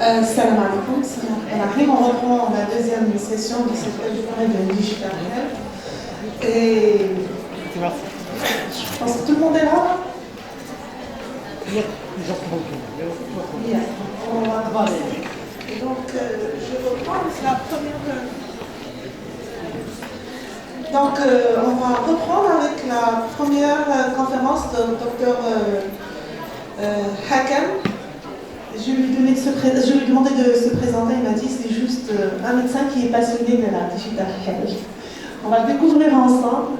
Salam alaikum, salam alaikum. On reprend la deuxième session de cette journée de Digital Health. Et je pense que tout le monde est là. Bien. On va avancer. Et donc, je reprends la première. Donc, on va reprendre avec la première conférence de Dr Hakam. Je lui ai demandé de se présenter, il m'a dit c'est juste un médecin qui est passionné de la digital health. On va le découvrir ensemble.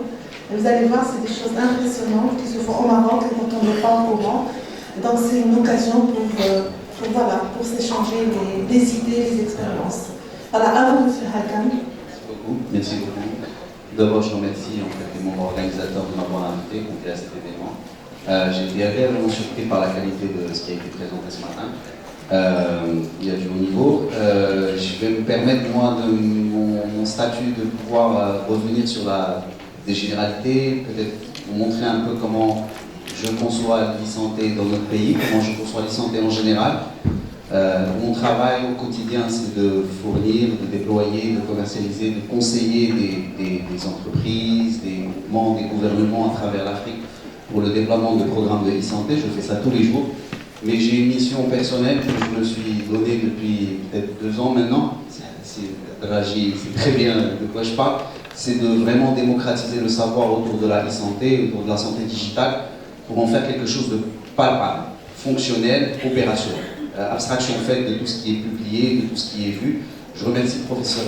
Et vous allez voir, c'est des choses impressionnantes qui se font au Maroc et dont on n'est pas au courant. Donc c'est une occasion pour s'échanger des idées, des expériences. Voilà, à vous, M. Hakam. Merci beaucoup. D'abord, je remercie les membres organisateurs de m'avoir invité pour à cet événement. J'ai été agréablement surpris par la qualité de ce qui a été présenté ce matin. Il y a du haut niveau. Je vais me permettre, moi, de mon statut, de pouvoir revenir sur des généralités, peut-être vous montrer un peu comment je conçois l'e-santé dans notre pays, comment je conçois l'e-santé en général. Mon travail au quotidien, c'est de fournir, de déployer, de commercialiser, de conseiller des entreprises, des mouvements, des gouvernements à travers l'Afrique pour le déploiement de programmes de e-santé. Je fais ça tous les jours. Mais j'ai une mission personnelle que je me suis donnée depuis peut-être 2 ans maintenant. Raji sait très bien de quoi je parle. C'est de vraiment démocratiser le savoir autour de la e-santé, autour de la santé digitale, pour en faire quelque chose de palpable, fonctionnel, opérationnel. Abstraction faite de tout ce qui est publié, de tout ce qui est vu. Je remercie le professeur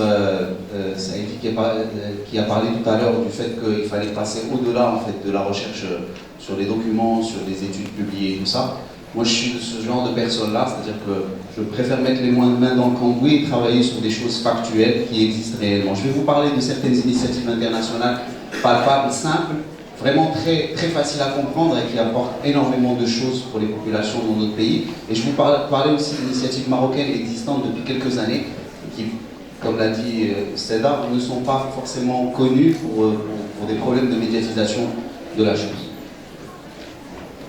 Saïdi qui a parlé tout à l'heure du fait qu'il fallait passer au-delà en fait, de la recherche sur les documents, sur les études publiées et tout ça. Moi je suis de ce genre de personne-là, c'est-à-dire que je préfère mettre les mains dans le cambouis et travailler sur des choses factuelles qui existent réellement. Je vais vous parler de certaines initiatives internationales palpables, simples, vraiment très, très facile à comprendre et qui apporte énormément de choses pour les populations dans notre pays. Et je vous parler aussi d'initiatives marocaines existantes depuis quelques années, qui, comme l'a dit Cédar, ne sont pas forcément connues pour des problèmes de médiatisation de la chose.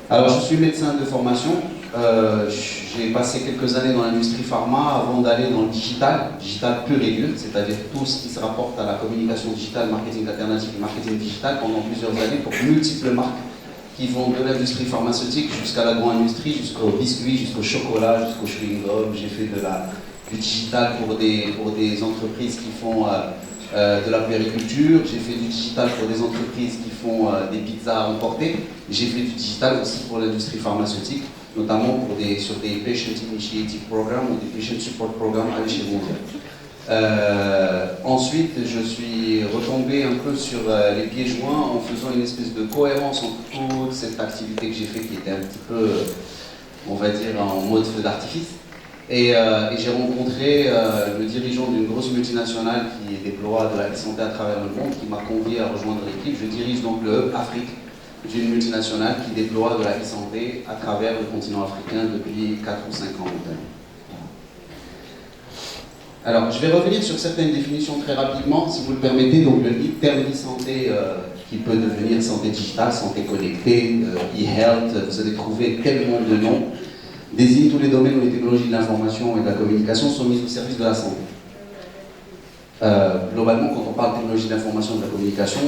Alors, je suis médecin de formation. J'ai passé quelques années dans l'industrie pharma avant d'aller dans le digital pur et dur, c'est-à-dire tout ce qui se rapporte à la communication digitale, marketing alternatif et marketing digital pendant plusieurs années pour multiples marques qui vont de l'industrie pharmaceutique jusqu'à l'agro-industrie, jusqu'au biscuit, jusqu'au chocolat, jusqu'au chewing-gum. J'ai fait du digital pour des entreprises qui font de la périculture, j'ai fait du digital pour des entreprises qui font des pizzas emportées, j'ai fait du digital aussi pour l'industrie pharmaceutique, notamment sur des Patient Initiative Programs ou des Patient Support Programs à l'échelle mondiale. Ensuite, je suis retombé un peu sur les pieds joints en faisant une espèce de cohérence entre toute cette activité que j'ai fait qui était un petit peu, on va dire, en mode feu d'artifice. Et j'ai rencontré le dirigeant d'une grosse multinationale qui déploie de la e-santé à travers le monde, qui m'a convié à rejoindre l'équipe. Je dirige donc le Hub Afrique d'une multinationale qui déploie de la e-santé à travers le continent africain depuis 4 ou 5 ans maintenant. Alors, je vais revenir sur certaines définitions très rapidement, si vous le permettez. Donc, le terme e-santé qui peut devenir santé digitale, santé connectée, e-health, vous allez trouver tellement de noms, désigne tous les domaines où les technologies de l'information et de la communication sont mises au service de la santé. Globalement, quand on parle de technologie de l'information et de la communication,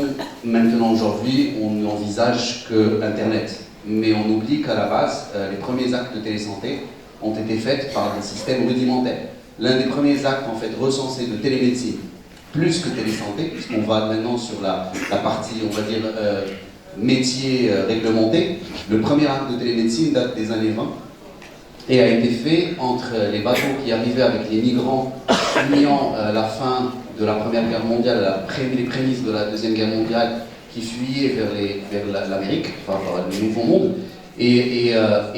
maintenant aujourd'hui, on n'envisage que Internet. Mais on oublie qu'à la base, les premiers actes de télésanté ont été faits par des systèmes rudimentaires. L'un des premiers actes en fait recensés de télémédecine, plus que télésanté, puisqu'on va maintenant sur la partie, on va dire, métier réglementé. Le premier acte de télémédecine date des années 20 et a été fait entre les bateaux qui arrivaient avec les migrants fuyant la fin de la Première Guerre mondiale, les prémices de la Deuxième Guerre mondiale, qui fuyaient vers l'Amérique, enfin le Nouveau Monde. Et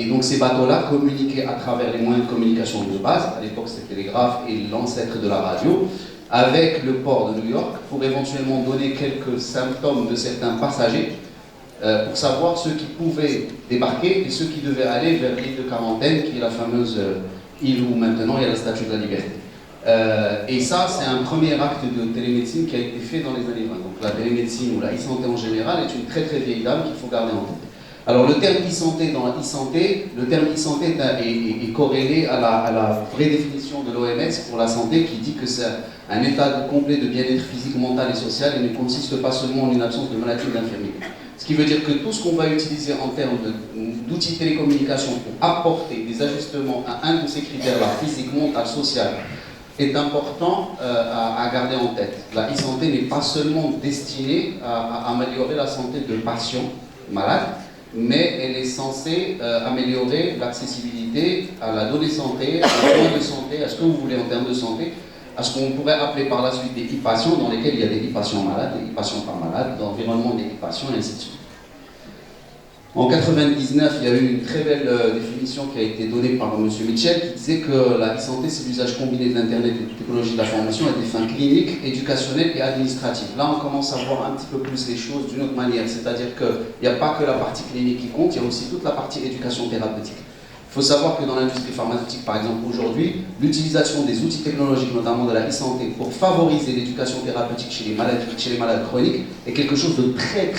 donc ces bateaux-là communiquaient à travers les moyens de communication de base, à l'époque c'était le télégraphe et l'ancêtre de la radio, avec le port de New York, pour éventuellement donner quelques symptômes de certains passagers, pour savoir ceux qui pouvaient débarquer et ceux qui devaient aller vers l'île de quarantaine, qui est la fameuse île où maintenant il y a la Statue de la Liberté. Et ça, c'est un premier acte de télémédecine qui a été fait dans les années 20. Donc la télémédecine ou la e-santé en général est une très très vieille dame qu'il faut garder en tête. Alors le terme e-santé dans la e-santé, le terme e-santé est corrélé à la vraie définition de l'OMS pour la santé qui dit que c'est un état complet de bien-être physique, mental et social et ne consiste pas seulement en une absence de maladie ou d'infirmité. Ce qui veut dire que tout ce qu'on va utiliser en termes d'outils de télécommunication pour apporter des ajustements à un de ces critères-là, physique, mental, social, est important à garder en tête. La e-santé n'est pas seulement destinée à améliorer la santé de patients malades, mais elle est censée améliorer l'accessibilité à la donnée santé, aux soins de santé, à ce que vous voulez en termes de santé, à ce qu'on pourrait appeler par la suite des e-patients, dans lesquels il y a des e-patients malades, des e-patients pas malades, d'environnement des e-patients, et ainsi de suite. En 1999, il y a eu une très belle définition qui a été donnée par M. Mitchell qui disait que la e-santé, c'est l'usage combiné de l'Internet et des technologies de l'information à des fins cliniques, éducationnelles et administratives. Là, on commence à voir un petit peu plus les choses d'une autre manière, c'est-à-dire qu'il n'y a pas que la partie clinique qui compte, il y a aussi toute la partie éducation thérapeutique. Il faut savoir que dans l'industrie pharmaceutique, par exemple, aujourd'hui, l'utilisation des outils technologiques, notamment de la e-santé, pour favoriser l'éducation thérapeutique chez les malades chroniques, est quelque chose de très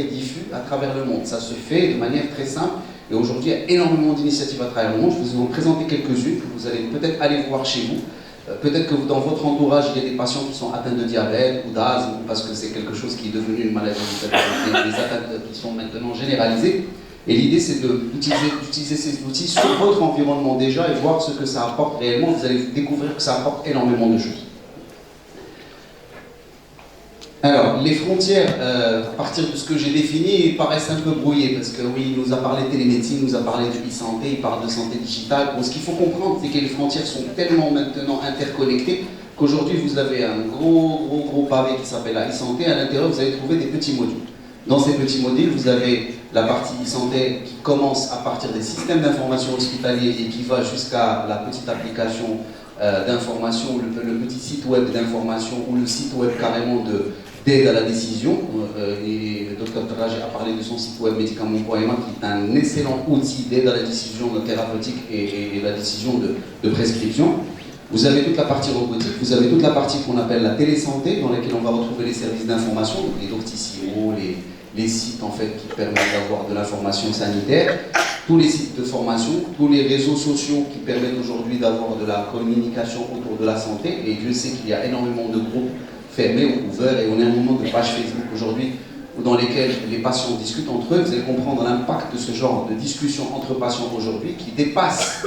diffus à travers le monde. Ça se fait de manière très simple, et aujourd'hui, il y a énormément d'initiatives à travers le monde. Je vais vous en présenter quelques-unes que vous allez peut-être aller voir chez vous. Peut-être que dans votre entourage, il y a des patients qui sont atteints de diabète ou d'asthme, parce que c'est quelque chose qui est devenu une maladie, des atteintes qui sont maintenant généralisées. Et l'idée, c'est d'utiliser ces outils sur votre environnement déjà et voir ce que ça apporte réellement. Vous allez découvrir que ça apporte énormément de choses. Alors, les frontières, à partir de ce que j'ai défini, paraissent un peu brouillées, parce que oui, il nous a parlé de télémédecine, il nous a parlé de e-santé, il parle de santé digitale. Bon, ce qu'il faut comprendre, c'est que les frontières sont tellement maintenant interconnectées qu'aujourd'hui, vous avez un gros pavé qui s'appelle la e-santé. À l'intérieur, vous allez trouver des petits modules. Dans ces petits modules, vous avez la partie e-santé qui commence à partir des systèmes d'information hospitaliers et qui va jusqu'à la petite application d'information, le petit site web d'information ou le site web carrément d'aide à la décision. Et le Dr Taraj a parlé de son site web médicaments.ma qui est un excellent outil d'aide à la décision thérapeutique et la décision de prescription. Vous avez toute la partie robotique, vous avez toute la partie qu'on appelle la télésanté, dans laquelle on va retrouver les services d'information, les Doctissimo, les sites en fait qui permettent d'avoir de l'information sanitaire, tous les sites de formation, tous les réseaux sociaux qui permettent aujourd'hui d'avoir de la communication autour de la santé. Et Dieu sait qu'il y a énormément de groupes fermés ou ouverts, et on a un moment de pages Facebook aujourd'hui dans lesquelles les patients discutent entre eux. Vous allez comprendre l'impact de ce genre de discussion entre patients aujourd'hui qui dépasse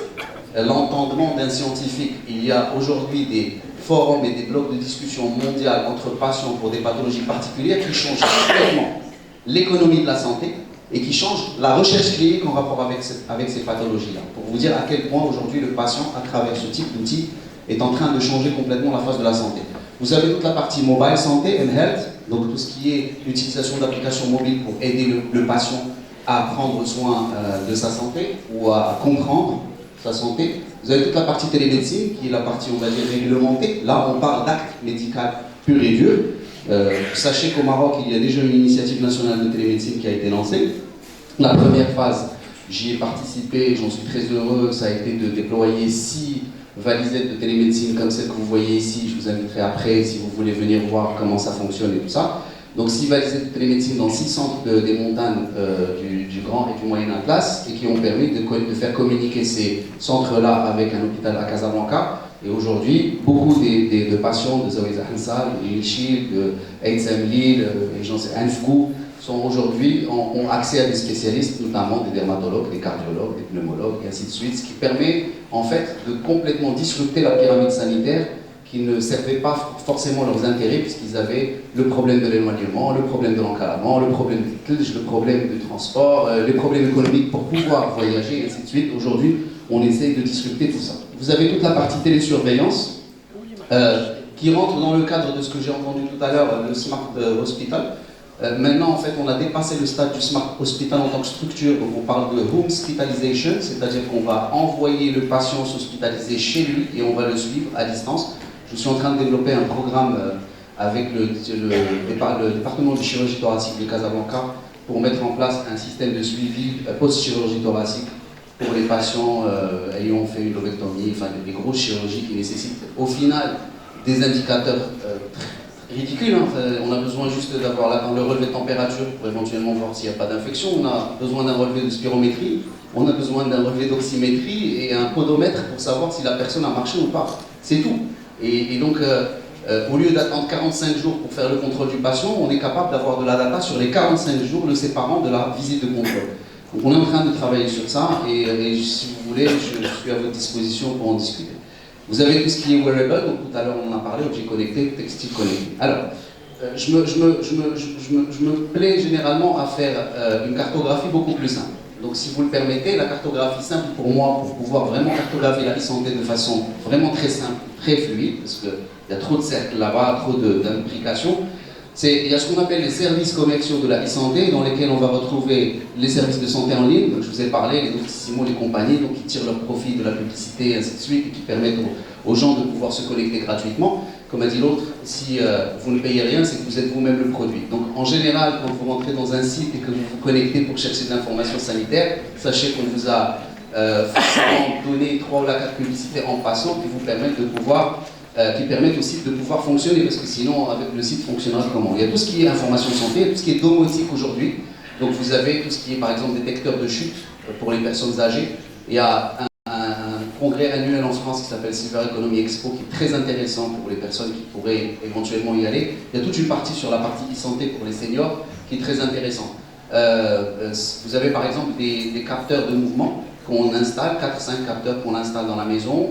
l'entendement d'un scientifique. Il y a aujourd'hui des forums et des blocs de discussion mondiales entre patients pour des pathologies particulières qui changent complètement l'économie de la santé et qui changent la recherche clinique en rapport avec ces pathologies-là. Pour vous dire à quel point aujourd'hui le patient, à travers ce type d'outils, est en train de changer complètement la face de la santé. Vous avez toute la partie mobile santé and health, donc tout ce qui est l'utilisation d'applications mobiles pour aider le patient à prendre soin de sa santé ou à comprendre sa santé. Vous avez toute la partie télémédecine, qui est la partie, on va dire, réglementée. Là, on parle d'acte médical pur et dur. Sachez qu'au Maroc, il y a déjà une initiative nationale de télémédecine qui a été lancée. La première phase, j'y ai participé, j'en suis très heureux, ça a été de déployer 6 valisettes de télémédecine comme celle que vous voyez ici. Je vous inviterai après, si vous voulez venir voir comment ça fonctionne et tout ça. Donc 6 valisettes de télémédecine dans 6 centres des montagnes du Grand et du Moyen Atlas, et qui ont permis de faire communiquer ces centres-là avec un hôpital à Casablanca. Et aujourd'hui, beaucoup de patients de Zawiya Hansal, de Yishil, de Aïdsam Lille, et j'en sais, Anfgou, ont accès à des spécialistes, notamment des dermatologues, des cardiologues, des pneumologues, et ainsi de suite, ce qui permet en fait de complètement disrupter la pyramide sanitaire qui ne servait pas forcément leurs intérêts, puisqu'ils avaient le problème de l'éloignement, le problème de l'encadrement, le problème du le problème du transport, les problèmes économiques pour pouvoir voyager, et ainsi de suite. Aujourd'hui, on essaye de disrupter tout ça. Vous avez toute la partie télésurveillance qui rentre dans le cadre de ce que j'ai entendu tout à l'heure, le Smart Hospital. Maintenant, en fait, on a dépassé le stade du Smart Hospital en tant que structure, donc on parle de Home Hospitalization, c'est-à-dire qu'on va envoyer le patient s'hospitaliser chez lui et on va le suivre à distance. Je suis en train de développer un programme avec le département de chirurgie thoracique de Casablanca pour mettre en place un système de suivi post-chirurgie thoracique pour les patients ayant fait une lobectomie, enfin des grosses chirurgies qui nécessitent au final des indicateurs ridicule. Hein. On a besoin juste d'avoir le relevé de température pour éventuellement voir s'il n'y a pas d'infection. On a besoin d'un relevé de spirométrie. On a besoin d'un relevé d'oxymétrie et un podomètre pour savoir si la personne a marché ou pas. C'est tout. Et donc, au lieu d'attendre 45 jours pour faire le contrôle du patient, on est capable d'avoir de la data sur les 45 jours le séparant de la visite de contrôle. Donc on est en train de travailler sur ça et si vous voulez, je suis à votre disposition pour en discuter. Vous avez tout ce qui est wearable, donc tout à l'heure on en a parlé, objet connecté, textile connecté. Alors, je me plais généralement à faire une cartographie beaucoup plus simple. Donc si vous le permettez, la cartographie simple pour moi, pour pouvoir vraiment cartographier la e-santé de façon vraiment très simple, très fluide, parce qu'il y a trop de cercles là-bas, trop d'implications, il y a ce qu'on appelle les services commerciaux de la e-santé, dans lesquels on va retrouver les services de santé en ligne, je vous ai parlé, les Doctissimo, les compagnies, donc qui tirent leur profit de la publicité et ainsi de suite, et qui permettent aux gens de pouvoir se connecter gratuitement. Comme a dit l'autre, si vous ne payez rien, c'est que vous êtes vous-même le produit. Donc en général, quand vous rentrez dans un site et que vous vous connectez pour chercher de l'information sanitaire, sachez qu'on vous a forcément donné 3 ou 4 publicités en passant qui vous permettent de pouvoir qui permettent au site de pouvoir fonctionner, parce que sinon, avec le site, fonctionnera comment? Il y a tout ce qui est information santé, tout ce qui est domotique aujourd'hui. Donc vous avez tout ce qui est, par exemple, détecteur de chute pour les personnes âgées. Il y a un congrès annuel en France qui s'appelle Silver Economy Expo, qui est très intéressant pour les personnes qui pourraient éventuellement y aller. Il y a toute une partie sur la partie e-santé pour les seniors, qui est très intéressant. Vous avez, par exemple, des capteurs de mouvement qu'on installe, 4-5 capteurs qu'on installe dans la maison,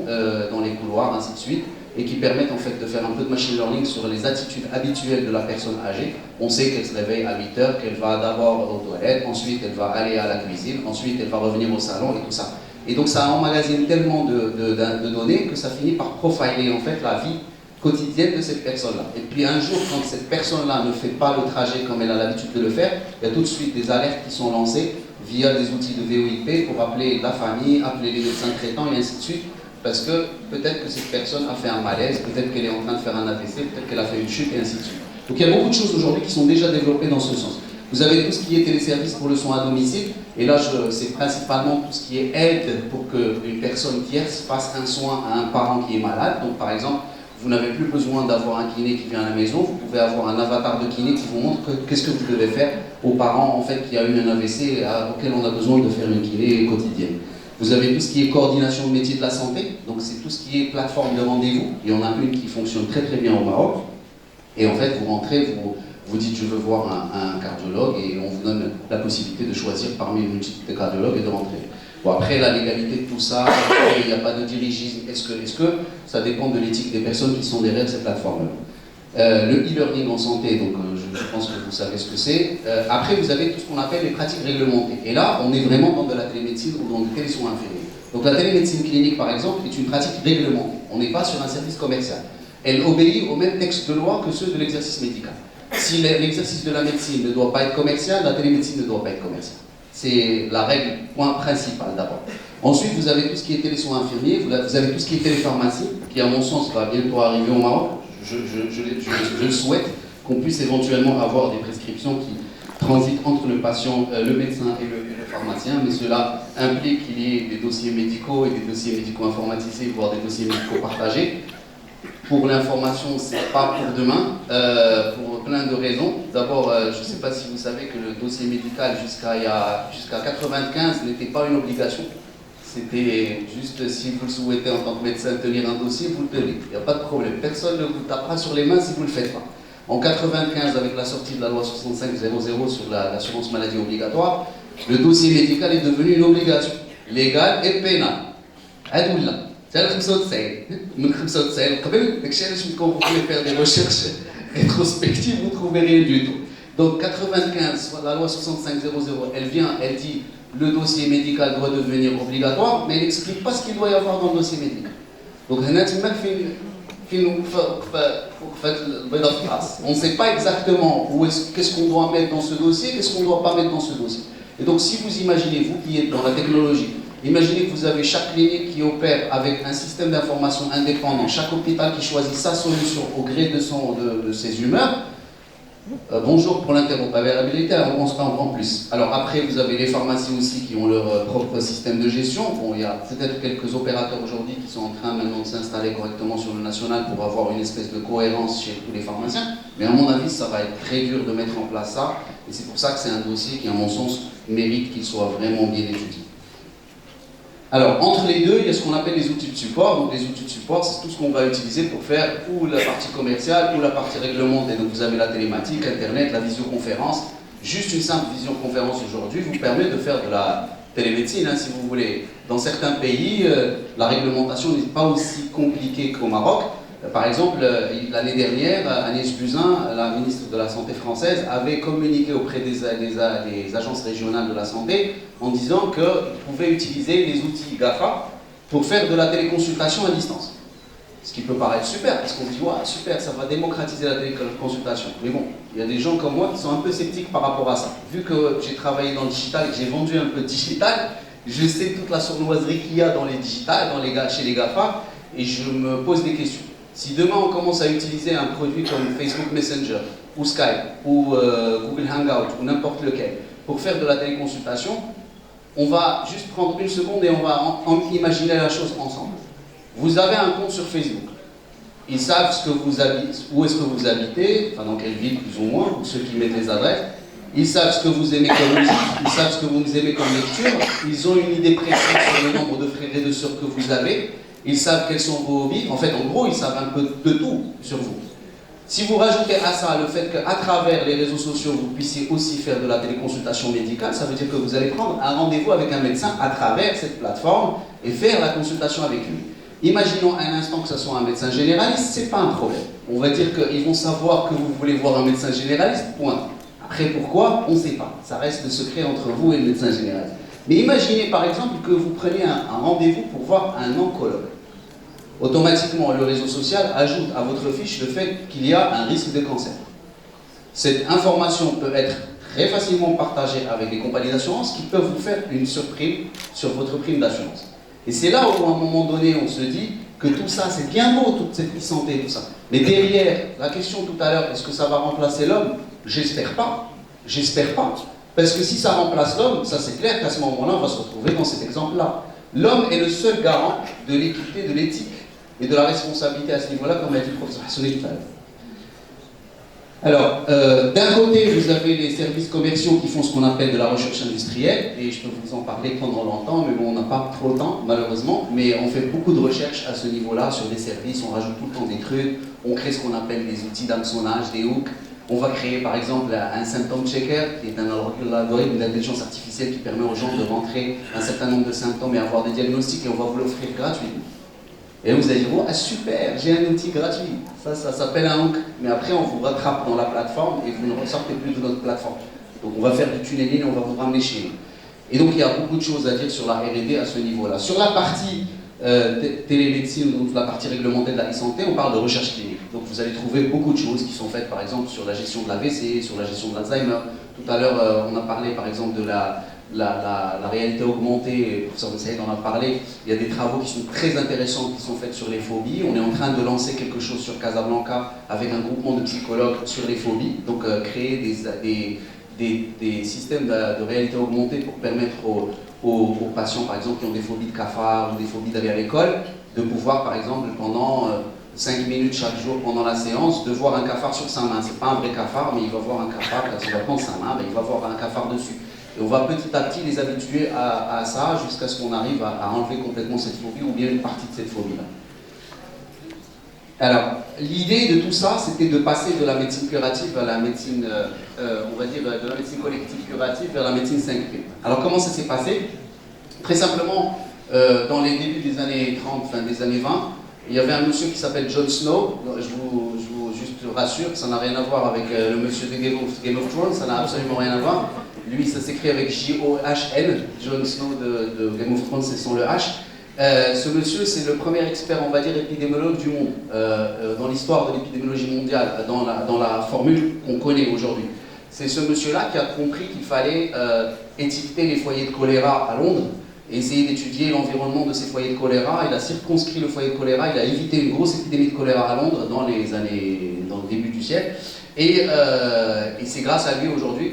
dans les couloirs, ainsi de suite, et qui permettent en fait de faire un peu de machine learning sur les attitudes habituelles de la personne âgée. On sait qu'elle se réveille à 8 heures, qu'elle va d'abord aux toilettes, ensuite elle va aller à la cuisine, ensuite elle va revenir au salon et tout ça. Et donc ça emmagasine tellement de données que ça finit par profiler en fait la vie quotidienne de cette personne-là. Et puis un jour, quand cette personne-là ne fait pas le trajet comme elle a l'habitude de le faire, il y a tout de suite des alertes qui sont lancées via des outils de VOIP pour appeler la famille, appeler les médecins traitants et ainsi de suite. Parce que peut-être que cette personne a fait un malaise, peut-être qu'elle est en train de faire un AVC, peut-être qu'elle a fait une chute et ainsi de suite. Donc il y a beaucoup de choses aujourd'hui qui sont déjà développées dans ce sens. Vous avez tout ce qui est téléservice pour le soin à domicile, et là c'est principalement tout ce qui est aide pour qu'une personne tierce fasse un soin à un parent qui est malade. Donc par exemple, vous n'avez plus besoin d'avoir un kiné qui vient à la maison, vous pouvez avoir un avatar de kiné qui vous montre qu'est-ce que vous devez faire aux parents en fait qui a eu un AVC auquel on a besoin de faire une kiné quotidienne. Vous avez tout ce qui est coordination de métiers de la santé, donc c'est tout ce qui est plateforme de rendez-vous. Il y en a une qui fonctionne très très bien au Maroc. Et en fait, vous rentrez, vous dites je veux voir un cardiologue et on vous donne la possibilité de choisir parmi une multitude de cardiologues et de rentrer. Bon, après, la légalité de tout ça, il n'y a pas de dirigisme, est-ce que, ça dépend de l'éthique des personnes qui sont derrière cette plateforme-là. Le e-learning en santé, donc je pense que vous savez ce que c'est. Après, vous avez tout ce qu'on appelle les pratiques réglementées. Et là, on est vraiment dans de la télémédecine ou dans des télésoins infirmiers. Donc la télémédecine clinique, par exemple, est une pratique réglementée. On n'est pas sur un service commercial. Elle obéit au même texte de loi que ceux de l'exercice médical. Si l'exercice de la médecine ne doit pas être commercial, la télémédecine ne doit pas être commerciale. C'est la règle, point principal d'abord. Ensuite, vous avez tout ce qui est télésoins infirmiers, vous avez tout ce qui est télépharmacie, qui à mon sens va bientôt arriver au Maroc. Je souhaite qu'on puisse éventuellement avoir des prescriptions qui transitent entre le patient, le médecin et le pharmacien, mais cela implique qu'il y ait des dossiers médicaux et des dossiers médicaux informatisés, voire des dossiers médicaux partagés. Pour l'information, c'est pas pour demain, pour plein de raisons. D'abord, je ne sais pas si vous savez que le dossier médical jusqu'à 1995 n'était pas une obligation. C'était juste si vous le souhaitez en tant que médecin tenir un dossier, vous le tenez. Il n'y a pas de problème. Personne ne vous tapera sur les mains si vous ne le faites pas. En 1995, avec la sortie de la loi 6500 sur l'assurance maladie obligatoire, le dossier médical est devenu une obligation légale et pénale. Adoula. C'est le 95 قبل داكشي علاش vous pouvez faire des recherches rétrospectives, vous ne trouvez rien du tout. Donc 95, la loi 6500, elle vient, elle dit le dossier médical doit devenir obligatoire, mais elle n'explique pas ce qu'il doit y avoir dans le dossier médical. Donc on ne sait pas exactement qu'est-ce qu'on doit mettre dans ce dossier, qu'est-ce qu'on ne doit pas mettre dans ce dossier. Et donc si vous imaginez, vous qui êtes dans la technologie, imaginez que vous avez chaque clinique qui opère avec un système d'information indépendant, chaque hôpital qui choisit sa solution au gré de ses humeurs, Bonjour, pour l'interopérabilité, on se parle en plus. Alors après, vous avez les pharmacies aussi qui ont leur propre système de gestion. Bon, il y a peut-être quelques opérateurs aujourd'hui qui sont en train maintenant de s'installer correctement sur le national pour avoir une espèce de cohérence chez tous les pharmaciens. Mais à mon avis, ça va être très dur de mettre en place ça. Et c'est pour ça que c'est un dossier qui, à mon sens, mérite qu'il soit vraiment bien étudié. Alors, entre les deux, il y a ce qu'on appelle les outils de support. Donc, les outils de support, c'est tout ce qu'on va utiliser pour faire ou la partie commerciale ou la partie réglementée. Donc, vous avez la télématique, Internet, la visioconférence. Juste une simple visioconférence aujourd'hui vous permet de faire de la télémédecine, hein, si vous voulez. Dans certains pays, la réglementation n'est pas aussi compliquée qu'au Maroc. Par exemple, l'année dernière, Agnès Buzyn, la ministre de la Santé française, avait communiqué auprès des agences régionales de la santé en disant qu'ils pouvaient utiliser les outils GAFA pour faire de la téléconsultation à distance. Ce qui peut paraître super, parce qu'on dit « ouais, super, ça va démocratiser la téléconsultation ». Mais bon, il y a des gens comme moi qui sont un peu sceptiques par rapport à ça. Vu que j'ai travaillé dans le digital et que j'ai vendu un peu de digital, je sais toute la sournoiserie qu'il y a dans les digitales, chez les GAFA, et je me pose des questions. Si demain on commence à utiliser un produit comme Facebook Messenger, ou Skype, ou Google Hangout, ou n'importe lequel, pour faire de la téléconsultation, on va juste prendre une seconde et on va imaginer la chose ensemble. Vous avez un compte sur Facebook. Ils savent où est-ce que vous habitez, enfin dans quelle ville plus ou moins, ou ceux qui mettent les adresses. Ils savent ce que vous aimez comme musique, ils savent ce que vous aimez comme lecture, ils ont une idée précise sur le nombre de frères et de sœurs que vous avez. Ils savent quels sont vos hobbies. En fait, en gros, ils savent un peu de tout sur vous. Si vous rajoutez à ça le fait qu'à travers les réseaux sociaux, vous puissiez aussi faire de la téléconsultation médicale, ça veut dire que vous allez prendre un rendez-vous avec un médecin à travers cette plateforme et faire la consultation avec lui. Imaginons un instant que ce soit un médecin généraliste, ce n'est pas un problème. On va dire qu'ils vont savoir que vous voulez voir un médecin généraliste, point. Après, pourquoi? On ne sait pas. Ça reste le secret entre vous et le médecin généraliste. Mais imaginez par exemple que vous preniez un rendez-vous pour voir un oncologue. Automatiquement, le réseau social ajoute à votre fiche le fait qu'il y a un risque de cancer. Cette information peut être très facilement partagée avec les compagnies d'assurance qui peuvent vous faire une surprime sur votre prime d'assurance. Et c'est là où, à un moment donné, on se dit que tout ça, c'est bien beau, toute cette e-santé, tout ça. Mais derrière, la question tout à l'heure, est-ce que ça va remplacer l'homme? J'espère pas. J'espère pas. Parce que si ça remplace l'homme, ça c'est clair qu'à ce moment-là, on va se retrouver dans cet exemple-là. L'homme est le seul garant de l'équité, de l'éthique et de la responsabilité à ce niveau-là, comme a dit le professeur Hassouni tout à l'heure. Alors, d'un côté, vous avez les services commerciaux qui font ce qu'on appelle de la recherche industrielle, et je peux vous en parler pendant longtemps, mais bon, on n'a pas trop le temps, malheureusement, mais on fait beaucoup de recherches à ce niveau-là, sur des services, on rajoute tout le temps des trucs, on crée ce qu'on appelle des outils d'hameçonnage, des hooks. On va créer par exemple un symptôme checker, qui est un algorithme d'intelligence artificielle qui permet aux gens de rentrer un certain nombre de symptômes et avoir des diagnostics, et on va vous l'offrir gratuitement. Et vous allez dire, oh, super, j'ai un outil gratuit. Ça s'appelle un hook. Mais après, on vous rattrape dans la plateforme et vous ne ressortez plus de notre plateforme. Donc on va faire du tunneling, on va vous ramener chez nous. Et donc il y a beaucoup de choses à dire sur la R&D à ce niveau-là. Sur la partie télémédecine, donc la partie réglementée de la e-santé, on parle de recherche clinique. Donc vous allez trouver beaucoup de choses qui sont faites, par exemple, sur la gestion de l'AVC, sur la gestion de l'Alzheimer. Tout à l'heure, on a parlé, par exemple, de la réalité augmentée, le professeur Saïd en a parlé. Il y a des travaux qui sont très intéressants qui sont faits sur les phobies. On est en train de lancer quelque chose sur Casablanca avec un groupement de psychologues sur les phobies. Donc créer des systèmes de réalité augmentée pour permettre aux patients, par exemple, qui ont des phobies de cafards ou des phobies d'aller à l'école, de pouvoir, par exemple, pendant 5 minutes chaque jour pendant la séance, de voir un cafard sur sa main. C'est pas un vrai cafard, mais il va voir un cafard, quand il va prendre sa main, il va voir un cafard dessus. Et on va petit à petit les habituer à ça jusqu'à ce qu'on arrive à enlever complètement cette phobie ou bien une partie de cette phobie-là. Alors, l'idée de tout ça, c'était de passer de la médecine curative à la médecine, on va dire, de la médecine collective curative vers la médecine 5P. Alors, comment ça s'est passé? Très simplement, dans les débuts des années 30, fin des années 20, il y avait un monsieur qui s'appelle Jon Snow. Je vous juste rassure, ça n'a rien à voir avec le monsieur de Game of Thrones, ça n'a absolument rien à voir. Lui, ça s'écrit avec J-O-H-N. Jon Snow de Game of Thrones, c'est sans le H. Ce monsieur, c'est le premier expert, on va dire, épidémiologue du monde, dans l'histoire de l'épidémiologie mondiale, dans la formule qu'on connaît aujourd'hui. C'est ce monsieur-là qui a compris qu'il fallait étiqueter les foyers de choléra à Londres, et essayer d'étudier l'environnement de ces foyers de choléra. Il a circonscrit le foyer de choléra, il a évité une grosse épidémie de choléra à Londres dans le début du siècle. Et c'est grâce à lui aujourd'hui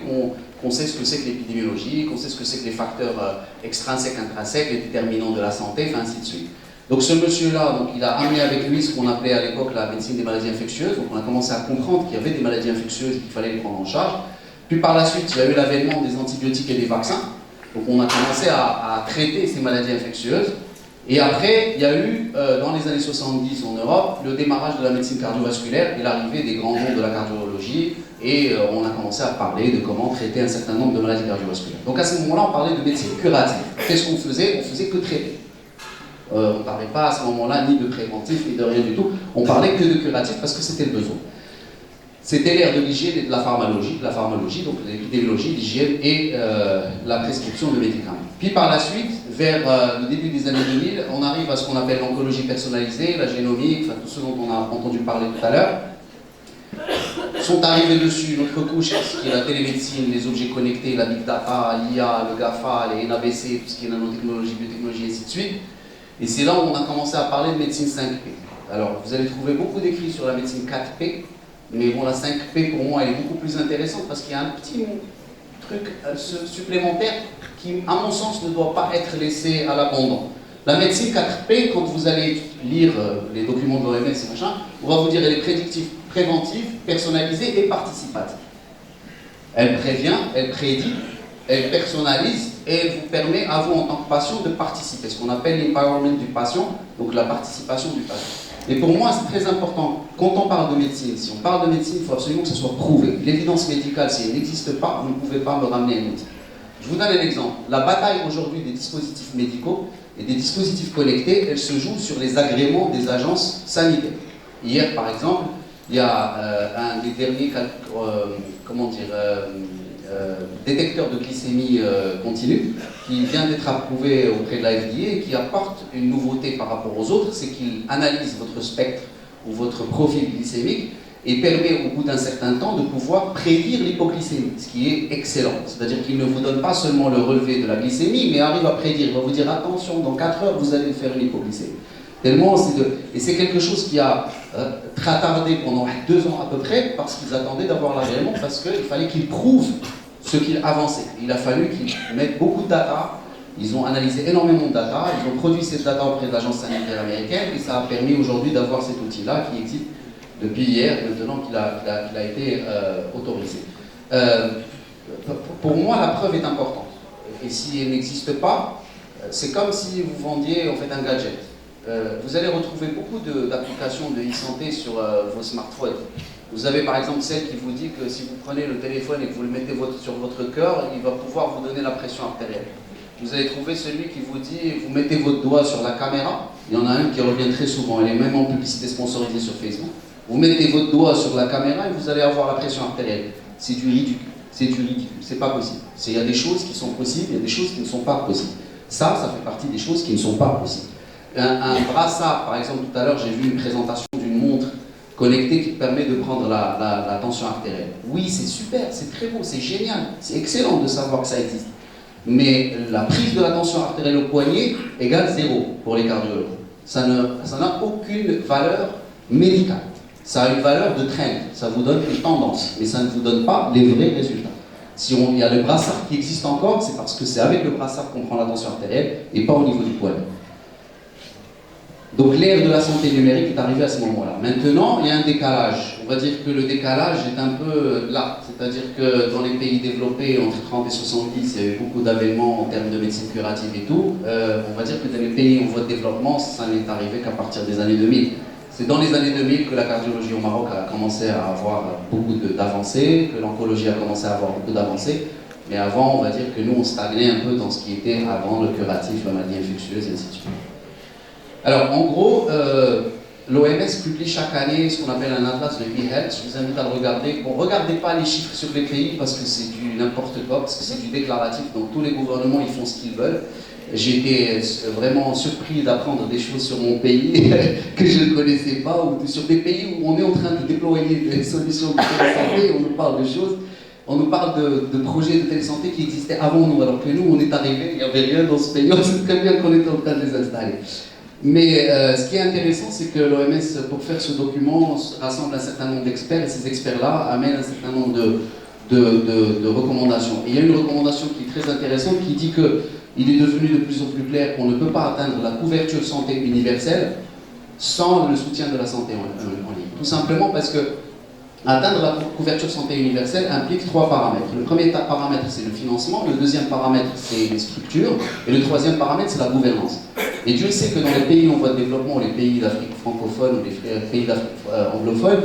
qu'on sait ce que c'est que l'épidémiologie, qu'on sait ce que c'est que les facteurs extrinsèques, intrinsèques, les déterminants de la santé, enfin ainsi de suite. Donc ce monsieur-là, donc, il a amené avec lui ce qu'on appelait à l'époque la médecine des maladies infectieuses. Donc on a commencé à comprendre qu'il y avait des maladies infectieuses et qu'il fallait les prendre en charge. Puis par la suite, il y a eu l'avènement des antibiotiques et des vaccins. Donc on a commencé à traiter ces maladies infectieuses. Et après, il y a eu, dans les années 70 en Europe, le démarrage de la médecine cardiovasculaire et l'arrivée des grands noms de la cardiologie. Et on a commencé à parler de comment traiter un certain nombre de maladies cardiovasculaires. Donc à ce moment-là, on parlait de médecine curative. Qu'est-ce qu'on faisait? On faisait que traiter. On ne parlait pas à ce moment-là ni de préventif, ni de rien du tout. On parlait que de curatif parce que c'était le besoin. C'était l'ère de l'hygiène et de la pharmacologie, donc l'épidémiologie, l'hygiène et la prescription de médicaments. Puis par la suite, vers le début des années 2000, on arrive à ce qu'on appelle l'oncologie personnalisée, la génomique, enfin tout ce dont on a entendu parler tout à l'heure. Sont arrivés dessus une autre couche, ce qui est la télémédecine, les objets connectés, la big data, l'IA, le GAFA, les NABC, tout ce qui est nanotechnologie, biotechnologie, et ainsi de suite. Et c'est là où on a commencé à parler de médecine 5P. Alors, vous allez trouver beaucoup d'écrits sur la médecine 4P, mais bon, la 5P, pour moi, elle est beaucoup plus intéressante parce qu'il y a un petit truc supplémentaire qui, à mon sens, ne doit pas être laissé à l'abandon. La médecine 4P, quand vous allez lire les documents de l'OMS et machin, on va vous dire elle est prédictive, préventive, personnalisée et participative. Elle prévient, elle prédit, elle personnalise et elle vous permet à vous en tant que patient de participer, ce qu'on appelle l'empowerment du patient, donc la participation du patient. Et pour moi c'est très important, quand on parle de médecine, si on parle de médecine, il faut absolument que ce soit prouvé. L'évidence médicale, si elle n'existe pas, vous ne pouvez pas me ramener un outil. Je vous donne un exemple. La bataille aujourd'hui des dispositifs médicaux et des dispositifs connectés, elle se joue sur les agréments des agences sanitaires. Hier par exemple, il y a un des derniers détecteur de glycémie continue qui vient d'être approuvé auprès de la FDA et qui apporte une nouveauté par rapport aux autres, c'est qu'il analyse votre spectre ou votre profil glycémique et permet au bout d'un certain temps de pouvoir prédire l'hypoglycémie, ce qui est excellent. C'est-à-dire qu'il ne vous donne pas seulement le relevé de la glycémie, mais arrive à prédire, il va vous dire attention, dans 4 heures vous allez faire une hypoglycémie. Tellement et c'est quelque chose qui a retardé pendant 2 ans à peu près, parce qu'ils attendaient d'avoir l'agrément, parce qu'il fallait qu'ils prouvent ce qu'ils avançaient. Il a fallu qu'ils mettent beaucoup de data, ils ont analysé énormément de data, ils ont produit cette data auprès de l'agence sanitaire américaine, et ça a permis aujourd'hui d'avoir cet outil-là qui existe depuis hier, maintenant qu'il a été autorisé. Pour moi, la preuve est importante. Et si elle n'existe pas, c'est comme si vous vendiez en fait un gadget. Vous allez retrouver beaucoup d'applications de e-santé sur vos smartphones. Vous avez par exemple celle qui vous dit que si vous prenez le téléphone et que vous le mettez sur votre cœur, il va pouvoir vous donner la pression artérielle. Vous allez trouver celui qui vous dit, vous mettez votre doigt sur la caméra, il y en a un qui revient très souvent, elle est même en publicité sponsorisée sur Facebook. Vous mettez votre doigt sur la caméra et vous allez avoir la pression artérielle. C'est du ridicule, c'est pas possible. Il y a des choses qui sont possibles, il y a des choses qui ne sont pas possibles. Ça fait partie des choses qui ne sont pas possibles. Un brassard, par exemple, tout à l'heure, j'ai vu une présentation d'une montre connectée qui permet de prendre la tension artérielle. Oui, c'est super, c'est très beau, c'est génial, c'est excellent de savoir que ça existe. Mais la prise de la tension artérielle au poignet égale 0 pour les cardiologues. Ça n'a aucune valeur médicale. Ça a une valeur de trend, ça vous donne une tendance, mais ça ne vous donne pas les vrais résultats. Si il y a le brassard qui existe encore, c'est parce que c'est avec le brassard qu'on prend la tension artérielle et pas au niveau du poignet. Donc l'ère de la santé numérique est arrivée à ce moment-là. Maintenant, il y a un décalage. On va dire que le décalage est un peu là. C'est-à-dire que dans les pays développés, entre 30 et 70, il y a eu beaucoup d'avènements en termes de médecine curative et tout. On va dire que dans les pays en voie de développement, ça n'est arrivé qu'à partir des années 2000. C'est dans les années 2000 que la cardiologie au Maroc a commencé à avoir beaucoup d'avancées, que l'oncologie a commencé à avoir beaucoup d'avancées. Mais avant, on va dire que nous, on stagnait un peu dans ce qui était avant le curatif, la maladie infectieuse, et ainsi de suite. Alors, en gros, l'OMS publie chaque année ce qu'on appelle un atlas de e-health. Je vous invite à le regarder. Bon, regardez pas les chiffres sur les pays parce que c'est du n'importe quoi, parce que c'est du déclaratif. Donc, tous les gouvernements, ils font ce qu'ils veulent. J'ai été vraiment surpris d'apprendre des choses sur mon pays que je ne connaissais pas, ou sur des pays où on est en train de déployer des solutions de télésanté, on nous parle de choses. On nous parle de projets de télésanté qui existaient avant nous, alors que nous, on est arrivés, il n'y avait rien dans ce pays, on sait très bien qu'on était en train de les installer. Mais ce qui est intéressant, c'est que l'OMS, pour faire ce document, rassemble un certain nombre d'experts, et ces experts-là amènent un certain nombre de recommandations. Et il y a une recommandation qui est très intéressante, qui dit qu'il est devenu de plus en plus clair qu'on ne peut pas atteindre la couverture santé universelle sans le soutien de la santé en ligne. Tout simplement parce que atteindre la couverture santé universelle implique 3 paramètres. Le premier paramètre, c'est le financement, le deuxième paramètre, c'est les structures, et le troisième paramètre, c'est la gouvernance. Et Dieu sait que dans les pays en voie de développement, les pays d'Afrique francophone ou les pays d'Afrique anglophone,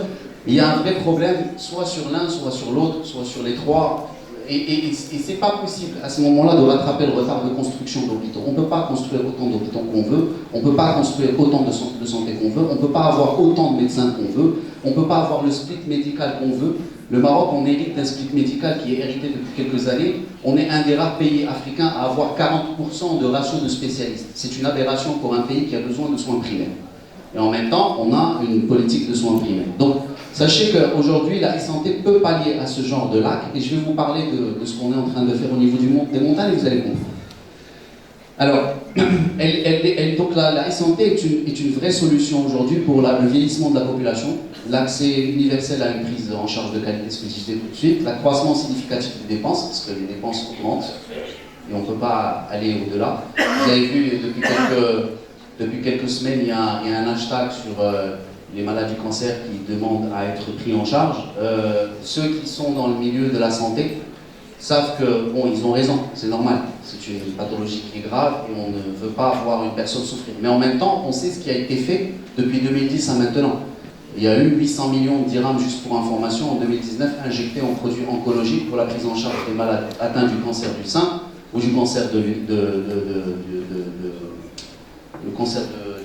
il y a un vrai problème, soit sur l'un, soit sur l'autre, soit sur les trois. Et c'est pas possible à ce moment-là de rattraper le retard de construction d'hôpitaux. On ne peut pas construire autant d'hôpitaux qu'on veut, on ne peut pas construire autant de centres de santé qu'on veut, on ne peut pas avoir autant de médecins qu'on veut, on ne peut pas avoir le split médical qu'on veut. Le Maroc, on hérite d'un split médical qui est hérité depuis quelques années. On est un des rares pays africains à avoir 40% de ratio de spécialistes. C'est une aberration pour un pays qui a besoin de soins primaires. Et en même temps, on a une politique de soins primaires. Donc, sachez qu'aujourd'hui, la e-santé peut pallier à ce genre de lac, et je vais vous parler de ce qu'on est en train de faire au niveau des montagnes, et vous allez comprendre. Alors, donc la e-santé est une vraie solution aujourd'hui pour le vieillissement de la population, l'accès universel à une prise en charge de qualité, ce que je disais tout de suite, l'accroissement significatif des dépenses, parce que les dépenses augmentent, et on ne peut pas aller au-delà. Vous avez vu, depuis quelques semaines, il y a un hashtag sur les maladies du cancer qui demandent à être pris en charge. Ceux qui sont dans le milieu de la santé savent que, bon, ils ont raison, c'est normal. C'est une pathologie qui est grave et on ne veut pas voir une personne souffrir. Mais en même temps, on sait ce qui a été fait depuis 2010 à maintenant. Il y a eu 800 millions de dirhams, juste pour information, en 2019, injectés en produits oncologiques pour la prise en charge des malades atteints du cancer du sein ou du cancer du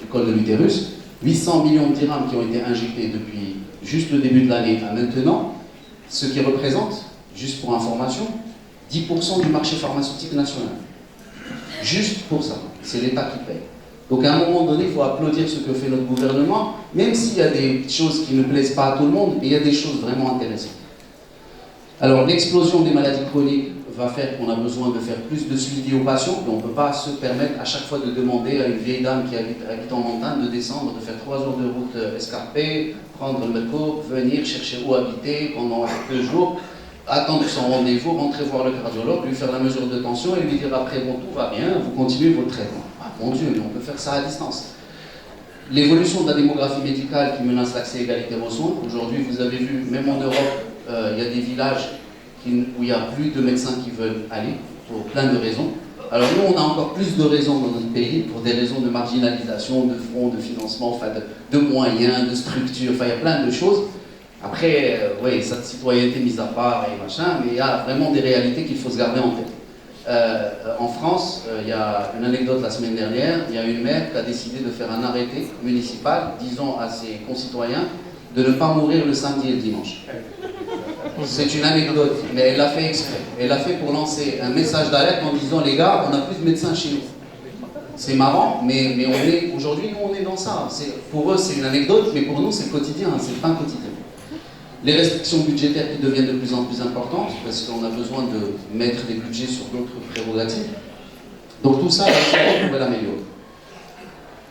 col de l'utérus. 800 millions de dirhams qui ont été injectés depuis juste le début de l'année à maintenant, ce qui représente, juste pour information, 10% du marché pharmaceutique national. Juste pour ça, c'est l'État qui paye. Donc à un moment donné, il faut applaudir ce que fait notre gouvernement, même s'il y a des choses qui ne plaisent pas à tout le monde, mais il y a des choses vraiment intéressantes. Alors l'explosion des maladies chroniques va faire qu'on a besoin de faire plus de suivi aux patients, et on ne peut pas se permettre à chaque fois de demander à une vieille dame qui habite en montagne de descendre, de faire 3 heures de route escarpée, prendre le métro, venir chercher où habiter pendant 2 jours, attendre son rendez-vous, rentrer voir le cardiologue, lui faire la mesure de tension et lui dire après bon tout va bien, vous continuez votre traitement. Ah mon Dieu, mais on peut faire ça à distance. L'évolution de la démographie médicale qui menace l'accès égalitaire aux soins. Aujourd'hui, vous avez vu, même en Europe, il y a des villages où il n'y a plus de médecins qui veulent aller, pour plein de raisons. Alors nous, on a encore plus de raisons dans notre pays, pour des raisons de marginalisation, de fonds, de financement, enfin de moyens, de structures, enfin il y a plein de choses. Après, oui, cette citoyenneté mise à part et machin, mais il y a vraiment des réalités qu'il faut se garder en tête. En France, il y a une anecdote la semaine dernière, il y a une maire qui a décidé de faire un arrêté municipal disant à ses concitoyens de ne pas mourir le samedi et le dimanche. C'est une anecdote, mais elle l'a fait exprès. Elle l'a fait pour lancer un message d'alerte en disant les gars, on n'a plus de médecins chez nous. C'est marrant, mais aujourd'hui, nous on est dans ça. Pour eux c'est une anecdote, mais pour nous c'est le quotidien, c'est le pain quotidien. Les restrictions budgétaires qui deviennent de plus en plus importantes, parce qu'on a besoin de mettre des budgets sur d'autres prérogatives. Donc tout ça, la santé pourrait l'améliorer.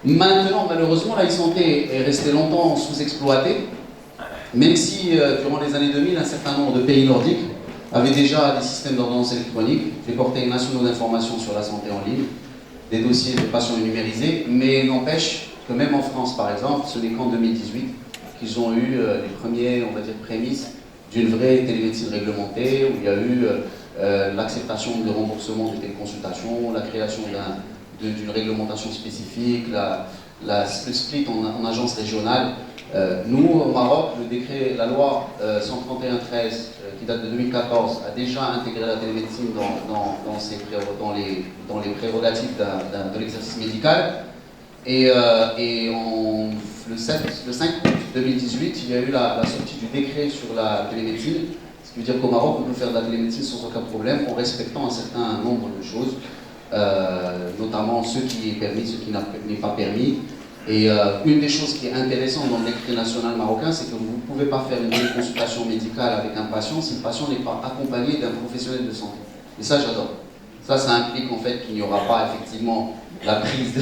Maintenant, malheureusement, la e-santé est restée longtemps sous-exploitée, même si, durant les années 2000, un certain nombre de pays nordiques avaient déjà des systèmes d'ordonnance électronique, des portails nationaux d'information sur la santé en ligne, des dossiers de patients numérisés, mais n'empêche que même en France, par exemple, ce n'est qu'en 2018 qu'ils ont eu les premiers, on va dire, prémices d'une vraie télémédecine réglementée, où il y a eu l'acceptation de remboursement des téléconsultations, la création d'une réglementation spécifique, le split en agence régionale. Nous, au Maroc, la loi 131-13, qui date de 2014, a déjà intégré la télémédecine dans les prérogatives de l'exercice médical. Et le 5 août 2018, il y a eu la sortie du décret sur la télémédecine, ce qui veut dire qu'au Maroc, on peut faire de la télémédecine sans aucun problème, en respectant un certain nombre de choses, notamment ce qui est permis, ce qui n'est pas permis. Et une des choses qui est intéressante dans le décret national marocain, c'est que vous ne pouvez pas faire une consultation médicale avec un patient si le patient n'est pas accompagné d'un professionnel de santé. Et ça, j'adore. Ça implique en fait qu'il n'y aura pas effectivement la prise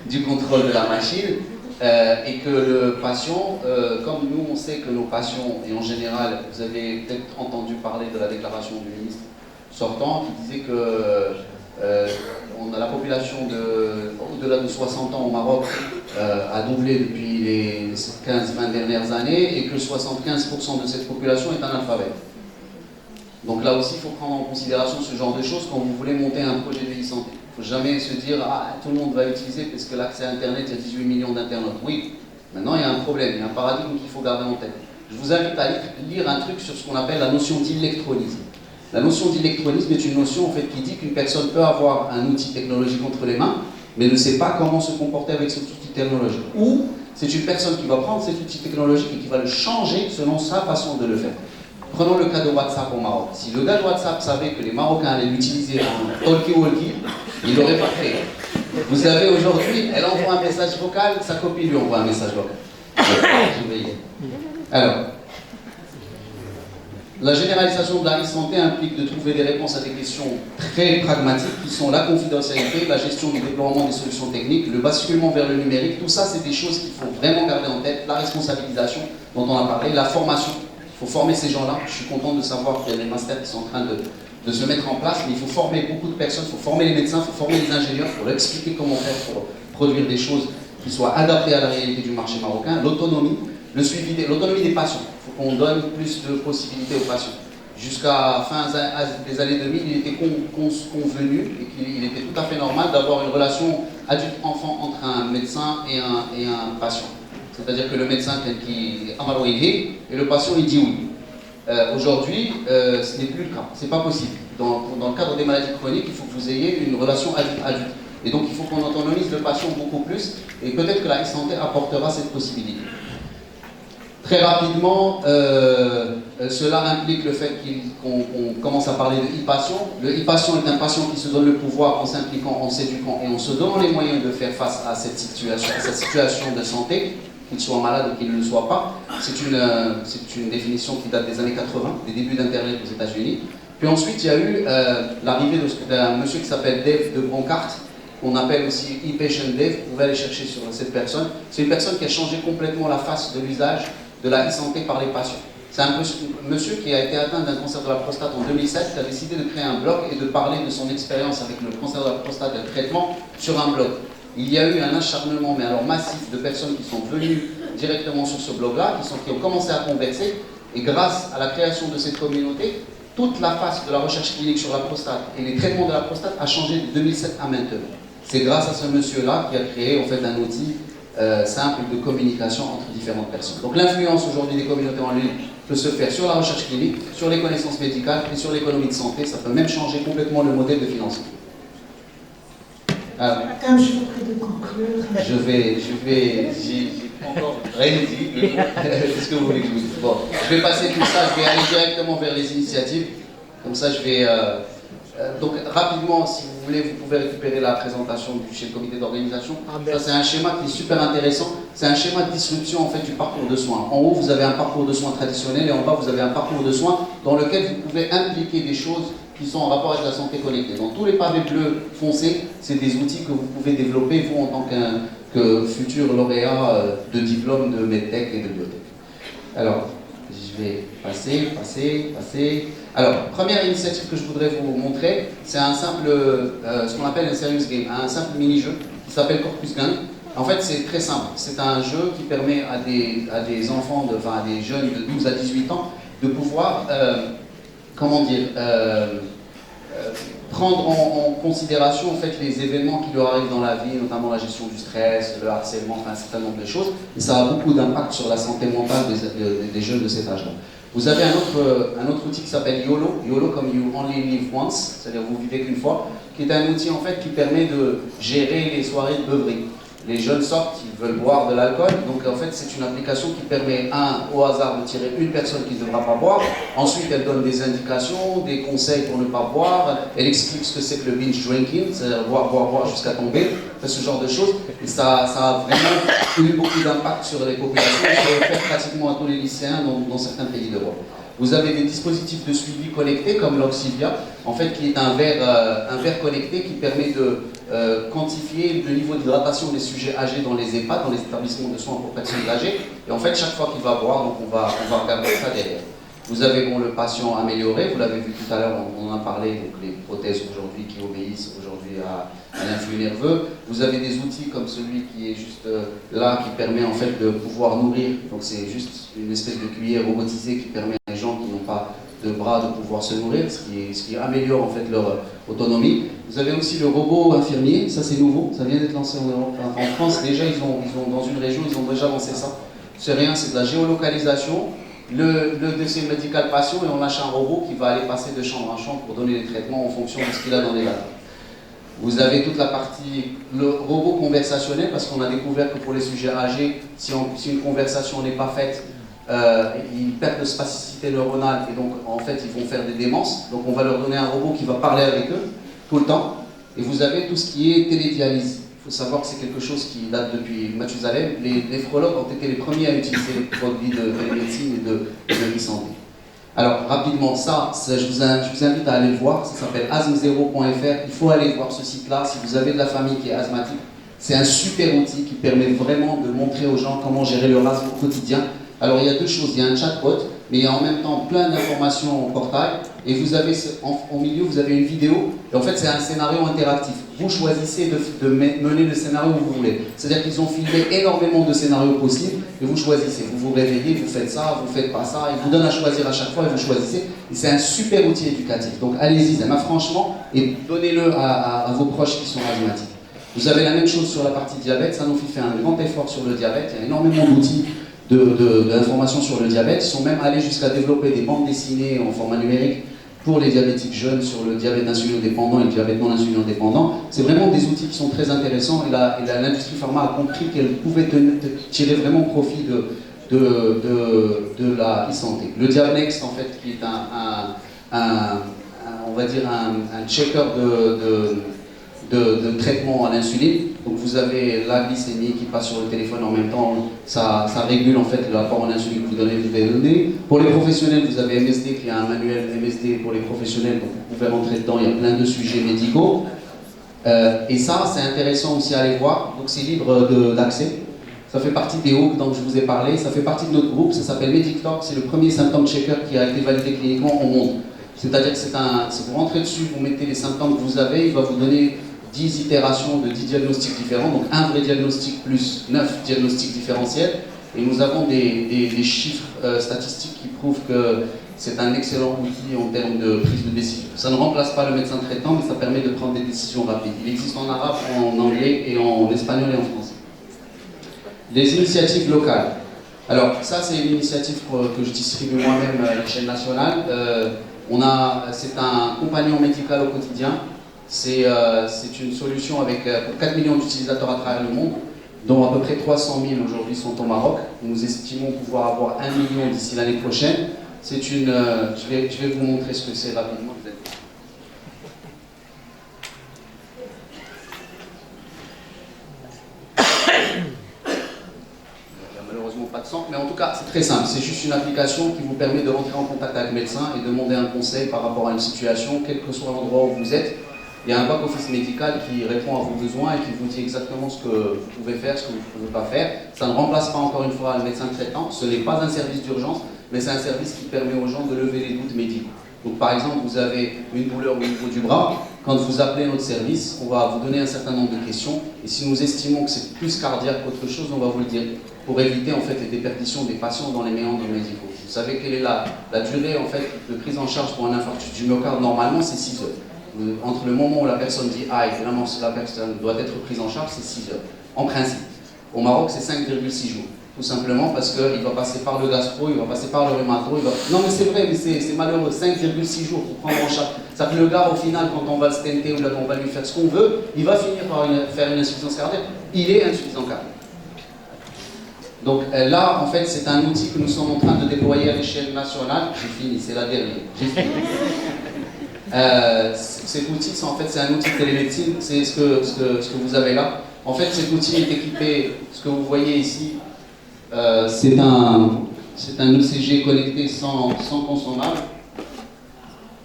du contrôle de la machine et que le patient, comme nous on sait que nos patients, et en général, vous avez peut-être entendu parler de la déclaration du ministre sortant qui disait que on a la population au-delà de 60 ans au Maroc a doublé depuis les 15-20 dernières années et que 75% de cette population est analphabète. Donc là aussi, il faut prendre en considération ce genre de choses quand vous voulez monter un projet de e-santé. Il ne faut jamais se dire « Ah, tout le monde va utiliser parce que l'accès à Internet, il y a 18 millions d'internautes. » Oui, maintenant il y a un problème, il y a un paradigme qu'il faut garder en tête. Je vous invite à lire un truc sur ce qu'on appelle la notion d'électrolyse. La notion d'électrolyse est une notion en fait, qui dit qu'une personne peut avoir un outil technologique entre les mains, mais ne sait pas comment se comporter avec cet outil technologique. Ou c'est une personne qui va prendre cet outil technologique et qui va le changer selon sa façon de le faire. Prenons le cas de WhatsApp au Maroc. Si le gars de WhatsApp savait que les Marocains allaient l'utiliser en talkie-walkie, il ne l'aurait pas fait. Vous avez aujourd'hui, elle envoie un message vocal, sa copine lui envoie un message vocal. Je vais y aller. Alors, la généralisation de la e-santé implique de trouver des réponses à des questions très pragmatiques qui sont la confidentialité, la gestion du déploiement des solutions techniques, le basculement vers le numérique. Tout ça, c'est des choses qu'il faut vraiment garder en tête. La responsabilisation dont on a parlé, la formation. Il faut former ces gens-là. Je suis content de savoir qu'il y a des masters qui sont en train de se mettre en place, mais il faut former beaucoup de personnes, il faut former les médecins, il faut former les ingénieurs, il faut leur expliquer comment faire pour produire des choses qui soient adaptées à la réalité du marché marocain. L'autonomie, le suivi, l'autonomie des patients. Il faut qu'on donne plus de possibilités aux patients. Jusqu'à fin des années 2000, il était convenu et qu'il était tout à fait normal d'avoir une relation adulte-enfant entre un médecin et un patient. C'est-à-dire que le médecin qui est et le patient il dit oui. Aujourd'hui, ce n'est plus le cas, c'est pas possible. Dans le cadre des maladies chroniques, il faut que vous ayez une relation adulte-adulte. Et donc il faut qu'on autonomise le patient beaucoup plus, et peut-être que la e-santé apportera cette possibilité. Très rapidement, cela implique le fait qu'on commence à parler de e-patient. Le e-patient est un patient qui se donne le pouvoir en s'impliquant, en s'éduquant et en se donnant les moyens de faire face à cette situation de santé, qu'il soit malade ou qu'il ne le soit pas. C'est une définition qui date des années 80, des débuts d'Internet aux États-Unis. Puis ensuite, il y a eu l'arrivée d'un monsieur qui s'appelle Dave de Bronckhart, qu'on appelle aussi e-patient Dave. Vous pouvez aller chercher sur cette personne. C'est une personne qui a changé complètement la face de l'usage de la e-santé par les patients. C'est un monsieur qui a été atteint d'un cancer de la prostate en 2007, qui a décidé de créer un blog et de parler de son expérience avec le cancer de la prostate et le traitement sur un blog. Il y a eu un acharnement, mais alors massif, de personnes qui sont venues directement sur ce blog-là, qui ont commencé à converser, et grâce à la création de cette communauté, toute la face de la recherche clinique sur la prostate et les traitements de la prostate a changé de 2007 à maintenant. C'est grâce à ce monsieur-là qui a créé en fait un outil simple de communication entre différentes personnes. Donc l'influence aujourd'hui des communautés en ligne peut se faire sur la recherche clinique, sur les connaissances médicales et sur l'économie de santé. Ça peut même changer complètement le modèle de financement. Alors, quand je vous prie de conclure. J'ai encore rien dit. Qu'est-ce que vous voulez que je vous dise? Bon, je vais passer tout ça, je vais aller directement vers les initiatives. Comme ça, je vais... donc, rapidement, si vous voulez, vous pouvez récupérer la présentation chez le comité d'organisation. Ça, c'est un schéma qui est super intéressant. C'est un schéma de disruption, en fait, du parcours de soins. En haut, vous avez un parcours de soins traditionnel et en bas, vous avez un parcours de soins dans lequel vous pouvez impliquer des choses qui sont en rapport avec la santé connectée. Donc tous les pavés bleus foncés, c'est des outils que vous pouvez développer, vous, en tant que futur lauréat de diplôme de MedTech et de biotech. Alors, je vais passer. Alors, première initiative que je voudrais vous montrer, c'est un simple, ce qu'on appelle un serious game, un simple mini-jeu qui s'appelle Corpus Gang. En fait, c'est très simple. C'est un jeu qui permet à des enfants, à des jeunes de 12 à 18 ans, de pouvoir... prendre en considération en fait, les événements qui leur arrivent dans la vie, notamment la gestion du stress, le harcèlement, enfin un certain nombre de choses, et ça a beaucoup d'impact sur la santé mentale des jeunes de cet âge-là. Vous avez un autre outil qui s'appelle YOLO, YOLO comme You Only Live Once, c'est-à-dire vous vivez qu'une fois, qui est un outil en fait qui permet de gérer les soirées de beuverie. Les jeunes sortent, ils veulent boire de l'alcool, donc en fait c'est une application qui permet, au hasard, de tirer une personne qui ne devra pas boire, ensuite elle donne des indications, des conseils pour ne pas boire, elle explique ce que c'est que le binge drinking, c'est-à-dire boire jusqu'à tomber, ce genre de choses, et ça a vraiment eu beaucoup d'impact sur les populations, ça le fait pratiquement à tous les lycéens dans certains pays d'Europe. Vous avez des dispositifs de suivi connectés comme l'Oxivia, en fait, qui est un verre connecté qui permet de quantifier le niveau d'hydratation des sujets âgés dans les EHPAD, dans les établissements de soins pour personnes âgées. Et en fait, chaque fois qu'il va boire, donc on va regarder ça derrière. Vous avez le patient amélioré, vous l'avez vu tout à l'heure, on en a parlé, donc les prothèses aujourd'hui qui obéissent aujourd'hui à l'influx nerveux. Vous avez des outils comme celui qui est juste là, qui permet en fait de pouvoir nourrir. Donc c'est juste une espèce de cuillère robotisée qui permet à les gens qui n'ont pas de bras de pouvoir se nourrir, ce qui améliore en fait leur autonomie. Vous avez aussi le robot infirmier, ça c'est nouveau, ça vient d'être lancé en Europe. En France déjà, ils ont dans une région, ils ont déjà lancé ça. C'est rien, c'est de la géolocalisation. Le dossier médical patient et on lâche un robot qui va aller passer de chambre en chambre pour donner les traitements en fonction de ce qu'il a dans les lattes. Vous avez toute la partie, le robot conversationnel, parce qu'on a découvert que pour les sujets âgés, si une conversation n'est pas faite, ils perdent de spasticité neuronale et donc en fait ils vont faire des démences. Donc on va leur donner un robot qui va parler avec eux tout le temps. Et vous avez tout ce qui est télédialyse. Il faut savoir que c'est quelque chose qui date depuis Mathusalem. Les néphrologues ont été les premiers à utiliser les produits de télémédecine et de e-santé. Alors rapidement, je vous invite à aller le voir, ça s'appelle asthme0.fr. Il faut aller voir ce site-là si vous avez de la famille qui est asthmatique. C'est un super outil qui permet vraiment de montrer aux gens comment gérer leur asthme au quotidien. Alors il y a deux choses, il y a un chatbot, mais il y a en même temps plein d'informations en portail, et vous avez au milieu vous avez une vidéo, et en fait c'est un scénario interactif. Vous choisissez de mener le scénario où vous voulez. C'est-à-dire qu'ils ont filmé énormément de scénarios possibles, et vous choisissez. Vous vous réveillez, vous faites ça, vous faites pas ça, ils vous donnent à choisir à chaque fois, et vous choisissez. Et c'est un super outil éducatif. Donc allez-y, franchement, et donnez-le à vos proches qui sont asthmatiques. Vous avez la même chose sur la partie diabète, Sanofi fait un grand effort sur le diabète, il y a énormément d'outils d'informations sur le diabète. Ils sont même allés jusqu'à développer des bandes dessinées en format numérique pour les diabétiques jeunes sur le diabète insulino-dépendant et le diabète non insulino-dépendant. C'est vraiment des outils qui sont très intéressants et l'industrie pharma a compris qu'elle pouvait tirer vraiment profit de la e-santé. Le Diabnext, en fait, qui est on va dire un checker de traitement à l'insuline. Donc vous avez la glycémie qui passe sur le téléphone en même temps, ça régule en fait l'apport en insuline que vous donnez, vous devez donner. Pour les professionnels, vous avez MSD qui a un manuel MSD pour les professionnels, donc vous pouvez rentrer dedans, il y a plein de sujets médicaux. Et ça, c'est intéressant aussi à aller voir, donc c'est libre d'accès. Ça fait partie des hooks dont je vous ai parlé, ça fait partie de notre groupe, ça s'appelle MedicTalk, c'est le premier symptôme checker qui a été validé cliniquement au monde. C'est-à-dire que si vous rentrez dessus, vous mettez les symptômes que vous avez, il va vous donner 10 itérations de 10 diagnostics différents, donc un vrai diagnostic plus 9 diagnostics différentiels. Et nous avons des chiffres statistiques qui prouvent que c'est un excellent outil en termes de prise de décision. Ça ne remplace pas le médecin traitant, mais ça permet de prendre des décisions rapides. Il existe en arabe, en anglais, et en espagnol et en français. Les initiatives locales. Alors ça, c'est une initiative que je distribue moi-même à l'échelle nationale. C'est un compagnon médical au quotidien. C'est une solution avec 4 millions d'utilisateurs à travers le monde, dont à peu près 300 000 aujourd'hui sont au Maroc. Nous estimons pouvoir avoir 1 million d'ici l'année prochaine. Je vais vous montrer ce que c'est rapidement. Malheureusement pas de sang, mais en tout cas c'est très simple, c'est juste une application qui vous permet de rentrer en contact avec le médecin et de demander un conseil par rapport à une situation, quel que soit l'endroit où vous êtes. Il y a un back-office médical qui répond à vos besoins et qui vous dit exactement ce que vous pouvez faire, ce que vous ne pouvez pas faire. Ça ne remplace pas encore une fois le médecin traitant, ce n'est pas un service d'urgence, mais c'est un service qui permet aux gens de lever les doutes médicaux. Donc par exemple, vous avez une douleur au niveau du bras, quand vous appelez notre service, on va vous donner un certain nombre de questions, et si nous estimons que c'est plus cardiaque qu'autre chose, on va vous le dire, pour éviter en fait les déperditions des patients dans les méandres médicaux. Vous savez quelle est la durée en fait de prise en charge pour un infarctus du myocarde? Normalement, c'est 6 heures. Entre le moment où la personne dit « ah » et finalement la personne doit être prise en charge, c'est 6 heures, en principe. Au Maroc, c'est 5,6 jours. Tout simplement parce qu'il va passer par le gastro, il va passer par le rhumato, Non mais c'est vrai, mais c'est malheureux, 5,6 jours pour prendre en charge. Ça fait le gars, au final, quand on va le stenter ou là, on va lui faire ce qu'on veut, il va finir par faire une insuffisance cardiaque. Il est insuffisant cardiaque. Donc là, en fait, c'est un outil que nous sommes en train de déployer à l'échelle nationale. J'ai fini, c'est la dernière. J'ai fini. Cet outil, c'est un outil de télémédecine, c'est ce que vous avez là. En fait, cet outil est équipé, ce que vous voyez ici, c'est un C'est un ECG connecté sans consommable.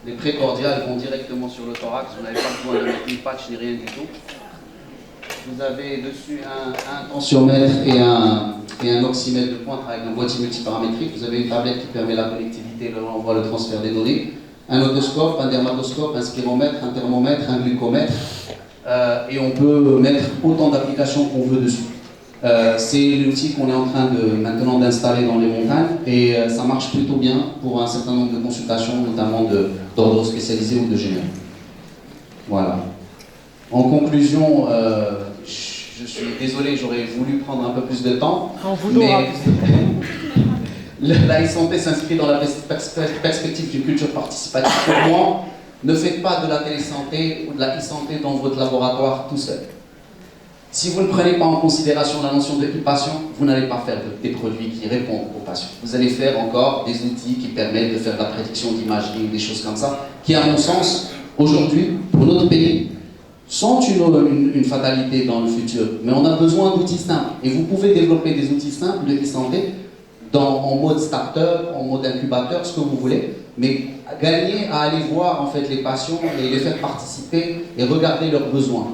Les précordiales vont directement sur le thorax, vous n'avez pas besoin de mettre une patch ni rien du tout. Vous avez dessus un tensiomètre et un oxymètre de pointe avec un boîtier multiparamétrique. Vous avez une tablette qui permet la connectivité, le renvoi, le transfert des données. Un otoscope, un dermatoscope, un spiromètre, un thermomètre, un glucomètre. Et on peut mettre autant d'applications qu'on veut dessus. C'est l'outil qu'on est en train maintenant d'installer dans les montagnes et ça marche plutôt bien pour un certain nombre de consultations, notamment d'ordre spécialisé ou de généraux. Voilà. En conclusion, je suis désolé, j'aurais voulu prendre un peu plus de temps, mais la e-santé s'inscrit dans la perspective d'une culture participative. Pour moi, ne faites pas de la télésanté ou de la e-santé dans votre laboratoire tout seul. Si vous ne prenez pas en considération la notion de e-patient, vous n'allez pas faire des produits qui répondent aux patients. Vous allez faire encore des outils qui permettent de faire de la prédiction d'imagerie ou des choses comme ça, qui à mon sens, aujourd'hui, pour notre pays, sont une fatalité dans le futur. Mais on a besoin d'outils simples. Et vous pouvez développer des outils simples de e-santé en mode start-up, en mode incubateur, ce que vous voulez, mais gagner à aller voir en fait les patients et les faire participer et regarder leurs besoins.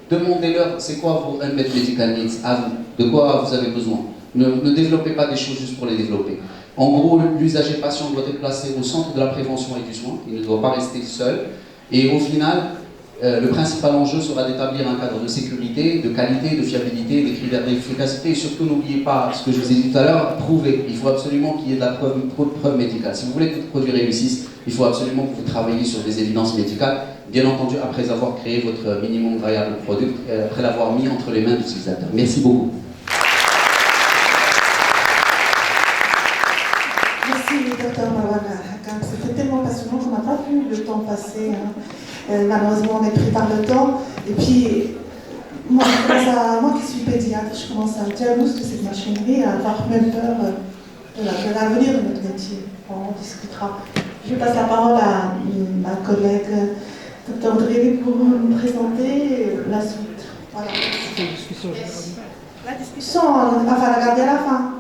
Demandez-leur c'est quoi vos unmet medical needs à vous, de quoi vous avez besoin. Ne développez pas des choses juste pour les développer. En gros, l'usager patient doit être placé au centre de la prévention et du soin, il ne doit pas rester seul. Et au final, le principal enjeu sera d'établir un cadre de sécurité, de qualité, de fiabilité, des critères d'efficacité et surtout n'oubliez pas ce que je vous ai dit tout à l'heure, prouver. Il faut absolument qu'il y ait de la preuve médicale. Si vous voulez que votre produit réussisse, il faut absolument que vous travailliez sur des évidences médicales, bien entendu après avoir créé votre minimum viable product, après l'avoir mis entre les mains de l'utilisateur. Merci beaucoup. Merci, Dr Marwan Hakam. C'était tellement passionnant qu'on n'a pas vu le temps passer. Malheureusement, on est pris par le temps. Et puis, moi qui suis pédiatre, je commence à être jalouse de cette machinerie, à avoir même peur de l'avenir de notre métier. Bon, on discutera. Je passe la parole à ma collègue Dr Drelly pour nous présenter la suite. Voilà. La discussion, on va la garder à la fin.